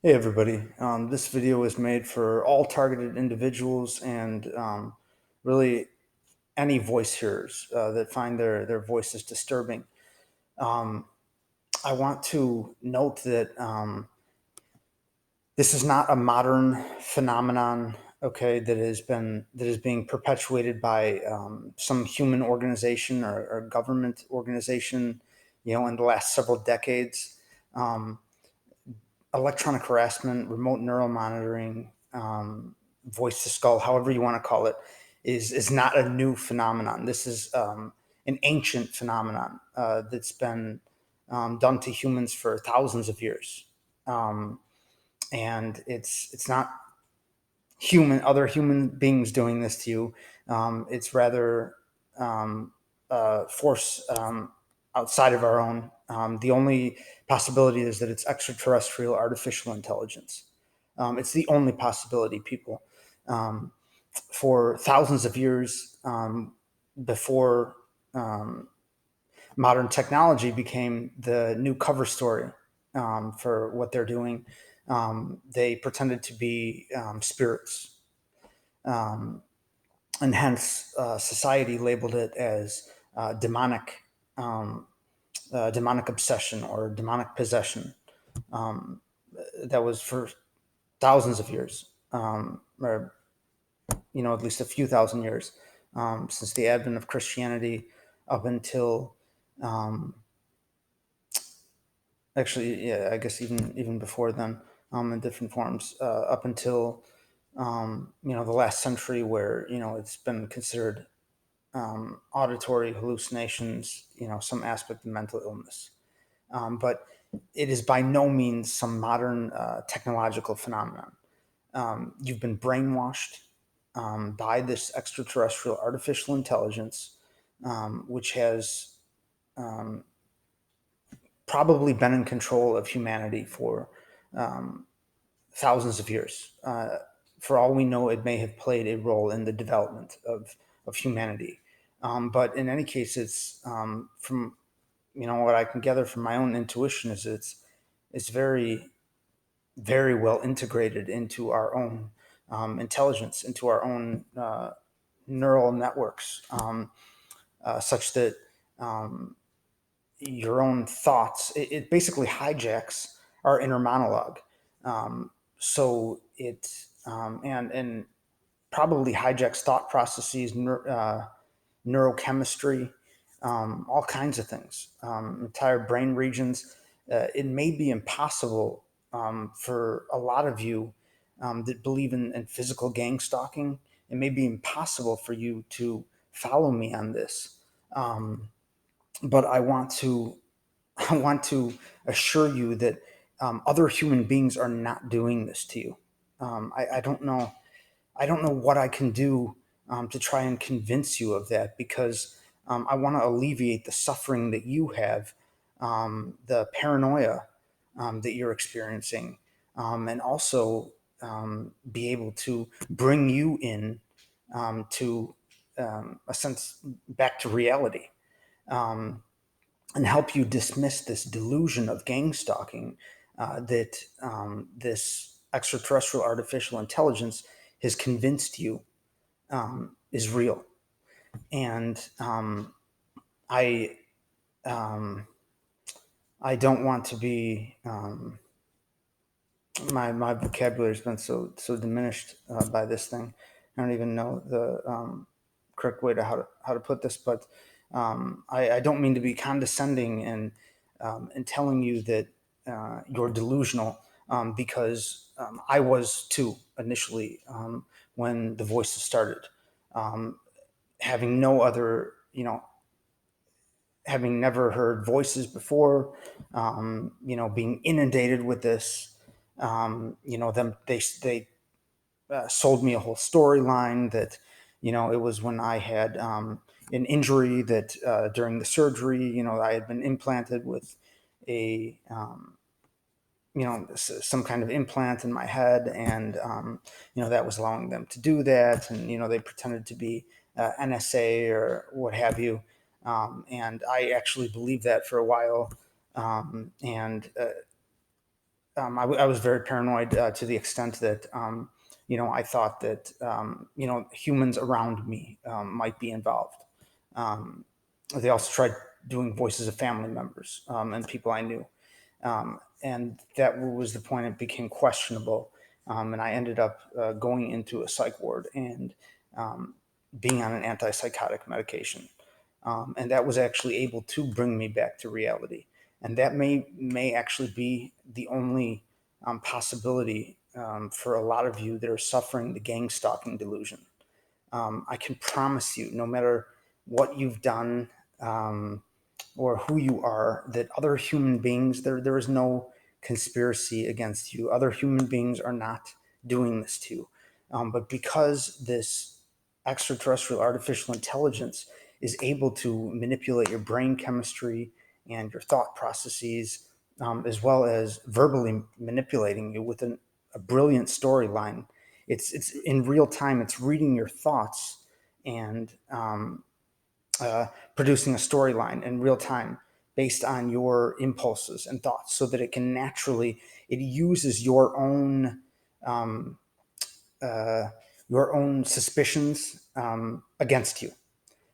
Hey everybody, this video is made for all targeted individuals and really any voice hearers that find their voices disturbing. Um, I want to note that this is not a modern phenomenon, okay, that is being perpetuated by some human organization or government organization, in the last several decades. Um, Electronic harassment, remote neural monitoring, voice to skull, however you want to call it, is not a new phenomenon. This is an ancient phenomenon that's been done to humans for thousands of years, um, and it's not other human beings doing this to you. It's rather force outside of our own. The only possibility is that it's extraterrestrial artificial intelligence. It's the only possibility, people. Um, for thousands of years before modern technology became the new cover story for what they're doing, they pretended to be spirits. Um, and hence society labeled it as demonic, um, demonic obsession or demonic possession. Um, that was for thousands of years, or at least a few thousand years, since the advent of Christianity up until, um, actually, yeah, I guess even before then, in different forms, up until the last century, where it's been considered auditory hallucinations, some aspect of mental illness. But it is by no means some modern technological phenomenon. You've been brainwashed by this extraterrestrial artificial intelligence, which has um, probably been in control of humanity for um, thousands of years. For all we know, it may have played a role in the development of humanity. But in any case, it's from what I can gather from my own intuition is it's very very well integrated into our own intelligence, into our own neural networks, such that um, your own thoughts it basically hijacks our inner monologue. So it and probably hijacks thought processes, neurochemistry, all kinds of things, entire brain regions. It may be impossible for a lot of you that believe in physical gang stalking. It may be impossible for you to follow me on this, but I want to assure you that other human beings are not doing this to you. I don't know. I don't know what I can do to try and convince you of that, because I want to alleviate the suffering that you have, the paranoia that you're experiencing, and also be able to bring you in to a sense back to reality, and help you dismiss this delusion of gang stalking that this extraterrestrial artificial intelligence has convinced you is real. And I um, I don't want to be my vocabulary has been so diminished by this thing. I don't even know the correct way to how to put this, but I don't mean to be condescending and telling you that you're delusional, because I was too initially, when the voices started, um, having no other, having never heard voices before, being inundated with this. Them they sold me a whole storyline that, it was when I had an injury that during the surgery, I had been implanted with a some kind of implant in my head, and that was allowing them to do that, and they pretended to be NSA or what have you, and I actually believed that for a while, and I was very paranoid to the extent that I thought that humans around me might be involved. Um, they also tried doing voices of family members and people I knew, and that was the point it became questionable. And I ended up going into a psych ward and um, being on an antipsychotic medication, and that was actually able to bring me back to reality. And that may actually be the only possibility for a lot of you that are suffering the gang stalking delusion. I can promise you, no matter what you've done um, or who you are, that other human beings, there is no conspiracy against you. Other human beings are not doing this to you. But because this extraterrestrial artificial intelligence is able to manipulate your brain chemistry and your thought processes, as well as verbally manipulating you with a brilliant storyline. It's in real time. It's reading your thoughts and producing a storyline in real time based on your impulses and thoughts, so that it uses um, uh, your own suspicions against you.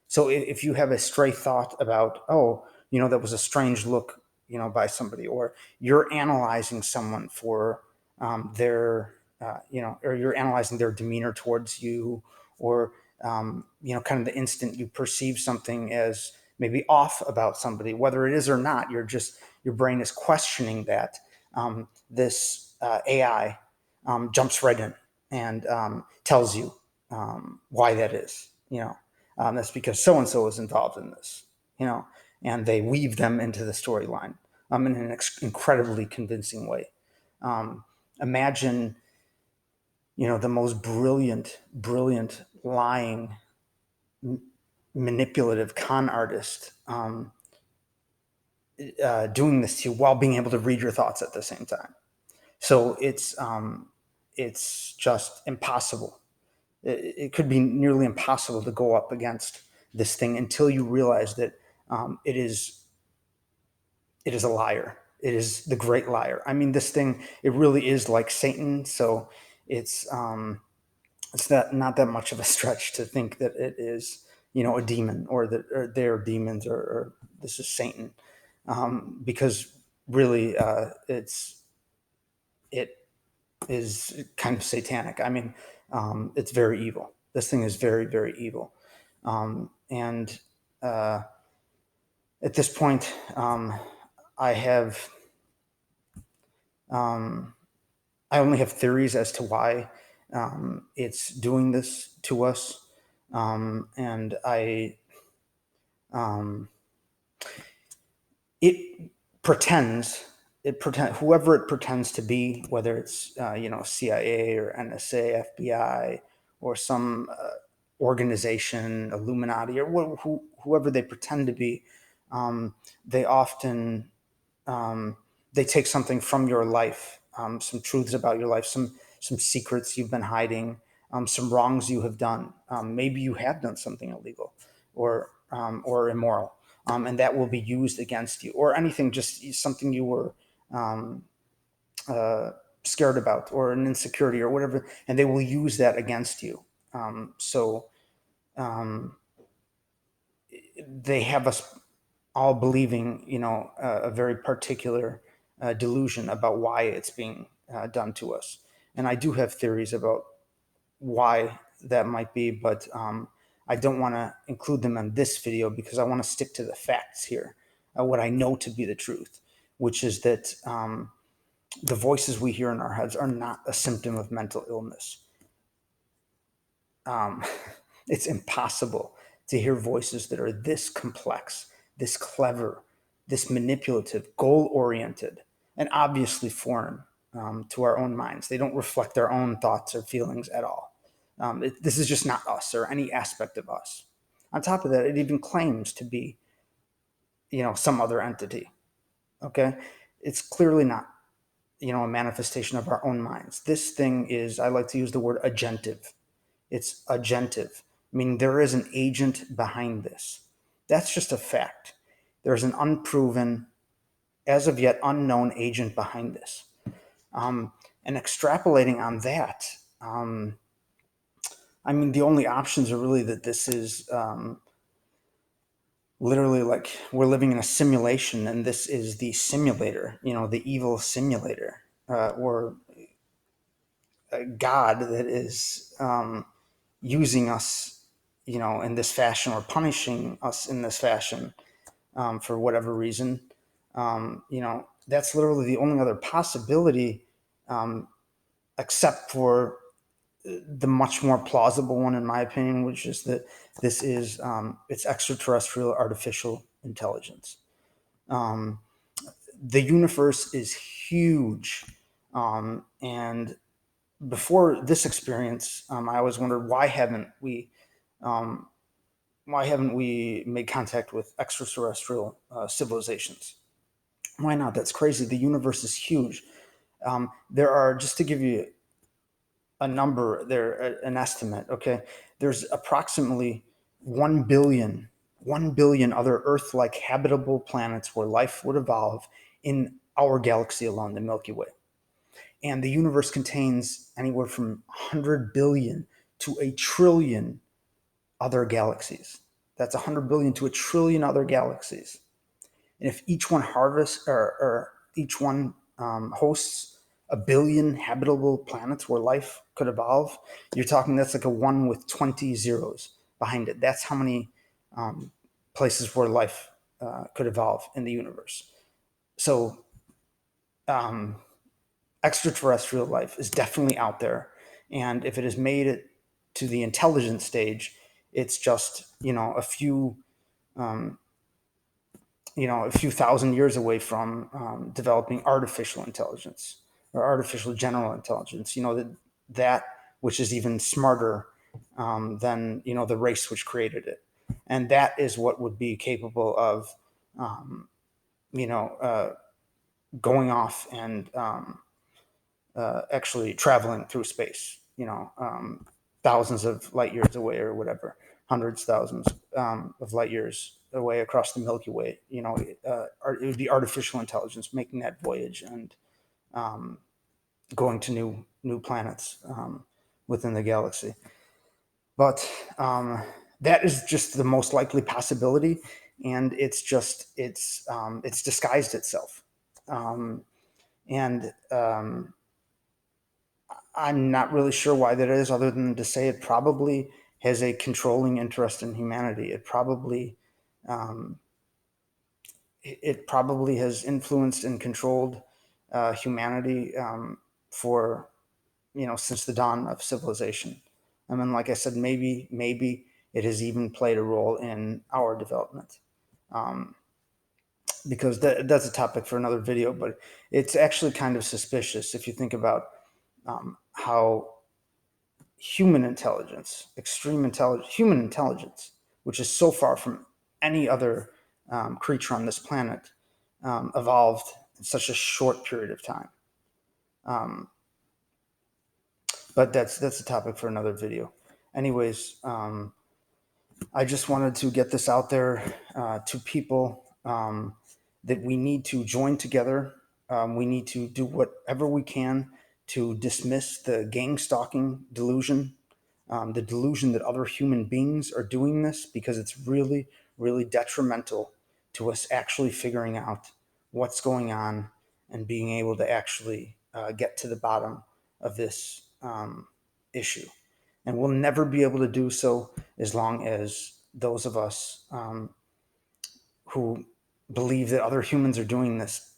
So if you have a stray thought about, oh, that was a strange look, by somebody, or you're analyzing someone for or you're analyzing their demeanor towards you, or kind of the instant you perceive something as maybe off about somebody, whether it is or not, your brain is questioning that. This AI jumps right in and tells you why that is. That's because so and so is involved in this, and they weave them into the storyline in an incredibly convincing way. Imagine, the most brilliant lying, manipulative con artist doing this to you while being able to read your thoughts at the same time. So it's just impossible. It could be nearly impossible to go up against this thing until you realize that it is a liar. It is the great liar. I mean, this thing, it really is like Satan. So it's not that much of a stretch to think that it is, a demon, or that they're demons, or this is Satan, because really it is kind of satanic. I mean, it's very evil. This thing is very, very evil. And at this point, I have um, I only have theories as to why it's doing this to us, and um, it pretends whoever it pretends to be, whether it's CIA or NSA, FBI, or some organization, Illuminati, or whoever they pretend to be. They often they take something from your life, some truths about your life, some secrets you've been hiding, some wrongs you have done. Maybe you have done something illegal or immoral, and that will be used against you, or anything, just something you were um, scared about, or an insecurity, or whatever, and they will use that against you. So they have us all believing, a very particular delusion about why it's being done to us. And I do have theories about why that might be, but I don't want to include them in this video because I want to stick to the facts here, what I know to be the truth, which is that the voices we hear in our heads are not a symptom of mental illness. Um, it's impossible to hear voices that are this complex, this clever, this manipulative, goal oriented, and obviously foreign to our own minds. They don't reflect our own thoughts or feelings at all. This is just not us or any aspect of us. On top of that, it even claims to be, some other entity. Okay, it's clearly not, a manifestation of our own minds. This thing is, I like to use the word agentive. It's agentive, meaning there is an agent behind this. That's just a fact. There's an unproven, as of yet unknown agent behind this. And extrapolating on that, I mean, the only options are really that this is literally like we're living in a simulation, and this is the simulator, the evil simulator, or a God that is using us, in this fashion, or punishing us in this fashion for whatever reason. That's literally the only other possibility, except for the much more plausible one, in my opinion, which is that this is it's extraterrestrial artificial intelligence. The universe is huge, and before this experience, I always wondered why haven't we made contact with extraterrestrial civilizations? Why not? That's crazy. The universe is huge. There are, just to give you a number there, an estimate, okay, there's approximately 1 billion other Earth-like habitable planets where life would evolve in our galaxy alone, the Milky Way. And the universe contains anywhere from 100 billion to a trillion other galaxies. That's 100 billion to a trillion other galaxies. And if each one harvests, or each one hosts a billion habitable planets where life could evolve, you're talking, that's like a 1 with 20 zeros behind it. That's how many places where life could evolve in the universe. So extraterrestrial life is definitely out there. And if it has made it to the intelligent stage, it's just, a few thousand years away from developing artificial intelligence, or artificial general intelligence, that which is even smarter than, the race which created it. And that is what would be capable of, going off and actually traveling through space, thousands of light years away, or whatever, hundreds, thousands of light years away across the Milky Way. It would be artificial intelligence making that voyage and going to new planets within the galaxy. But that is just the most likely possibility, and it's disguised itself. And I'm not really sure why that is, other than to say it probably has a controlling interest in humanity. It probably has influenced and controlled humanity for, since the dawn of civilization. I mean, like I said, maybe it has even played a role in our development. Because that's a topic for another video, but it's actually kind of suspicious if you think about how human intelligence, human intelligence, which is so far from any other creature on this planet, evolved in such a short period of time. But that's a topic for another video. Anyways, I just wanted to get this out there to people, that we need to join together. We need to do whatever we can to dismiss the gang stalking delusion, the delusion that other human beings are doing this, because it's really, really detrimental to us actually figuring out what's going on and being able to actually get to the bottom of this issue. And we'll never be able to do so as long as those of us who believe that other humans are doing this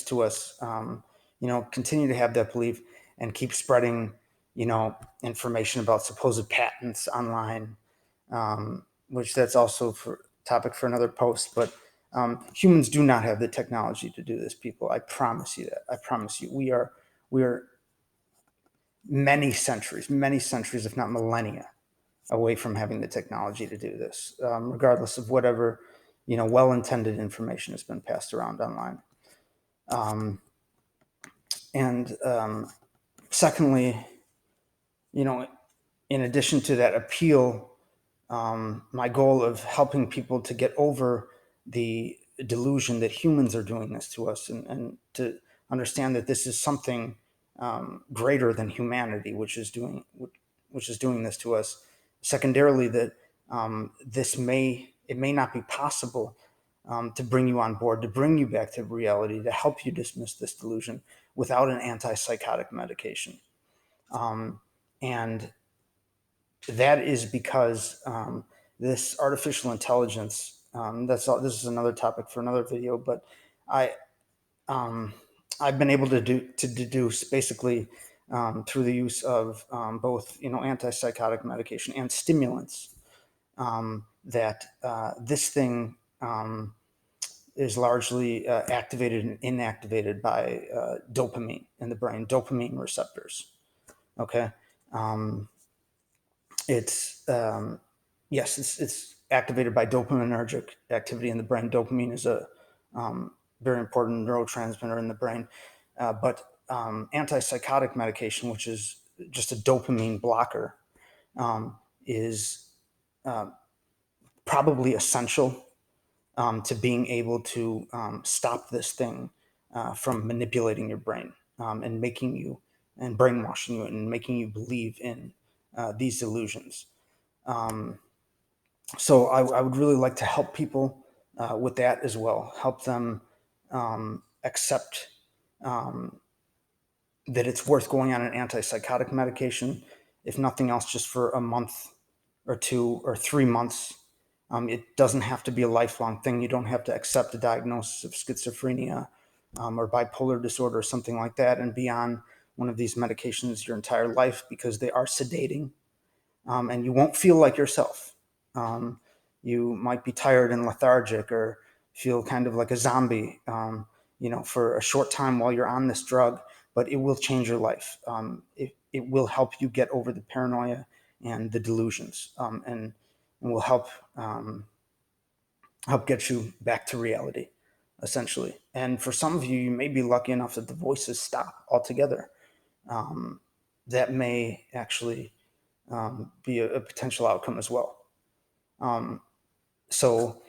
to us, continue to have that belief and keep spreading, information about supposed patents online, which that's also for topic for another post. But humans do not have the technology to do this, people. I promise you that. I promise you. We are many centuries, if not millennia, away from having the technology to do this, regardless of whatever, well-intended information has been passed around online. And secondly, in addition to that appeal, my goal of helping people to get over the delusion that humans are doing this to us, and to understand that this is something greater than humanity, which is doing this to us. Secondarily, that it may not be possible to bring you on board, to bring you back to reality, to help you dismiss this delusion without an antipsychotic medication. And that is because this artificial intelligence, this is another topic for another video, but I, I've been able to deduce basically through the use of both antipsychotic medication and stimulants that this thing is largely activated and inactivated by dopamine in the brain, dopamine receptors. Okay, it's yes, it's activated by dopaminergic activity in the brain. Dopamine is a very important neurotransmitter in the brain, but antipsychotic medication, which is just a dopamine blocker, is probably essential to being able to stop this thing from manipulating your brain and making you and brainwashing you and making you believe in these illusions. So I would really like to help people with that as well. Help them accept that it's worth going on an antipsychotic medication, if nothing else, just for a month or 2 or 3 months. It doesn't have to be a lifelong thing. You don't have to accept a diagnosis of schizophrenia or bipolar disorder or something like that and be on one of these medications your entire life, because they are sedating, and you won't feel like yourself. You might be tired and lethargic or feel kind of like a zombie, for a short time while you're on this drug, but it will change your life. It will help you get over the paranoia and the delusions, and will help get you back to reality, essentially. And for some of you, you may be lucky enough that the voices stop altogether. That may actually be a potential outcome as well. So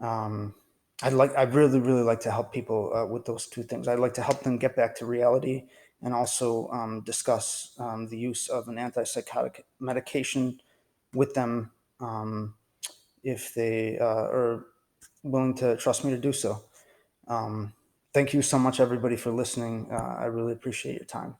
I'd really, really like to help people with those two things. I'd like to help them get back to reality, and also discuss the use of an antipsychotic medication with them, if they are willing to trust me to do so. Thank you so much, everybody, for listening. I really appreciate your time.